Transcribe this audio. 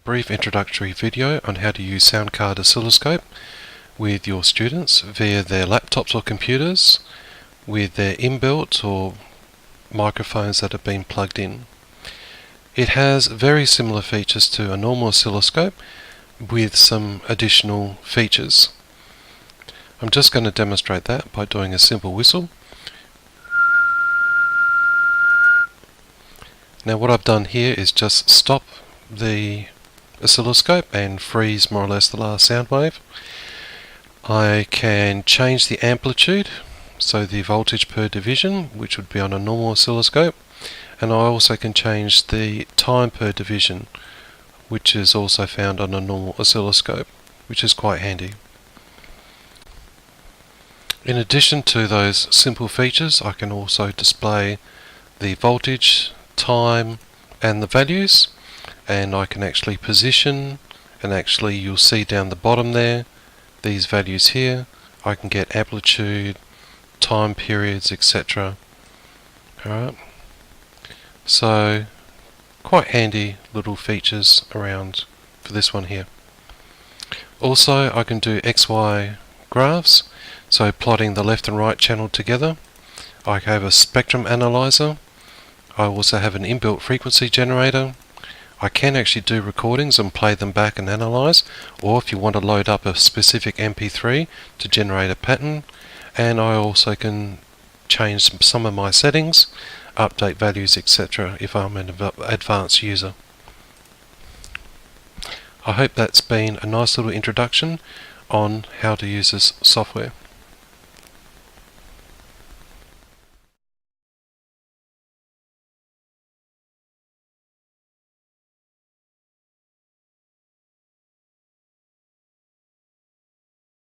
brief introductory video on how to use SoundCard Oscilloscope with your students via their laptops or computers with their inbuilt or microphones that have been plugged in. It has very similar features to a normal oscilloscope with some additional features. I'm just going to demonstrate that by doing a simple whistle. Now what I've done here is just stop the oscilloscope and freeze more or less the last sound wave. I can change the amplitude, so the voltage per division, which would be on a normal oscilloscope, and I also can change the time per division, which is also found on a normal oscilloscope, which is quite handy. In addition to those simple features, I can also display the voltage, time and the values, and I can actually position, and actually you'll see down the bottom there these values here. I can get amplitude, time periods, etc. Alright, so quite handy little features around for this one here. Also I can do XY graphs, so plotting the left and right channel together. I have a spectrum analyzer. I also have an inbuilt frequency generator. I can actually do recordings and play them back and analyze, or if you want to load up a specific MP3 to generate a pattern. And I also can change some of my settings, update values, etc. if I'm an advanced user. I hope that's been a nice little introduction on how to use this software.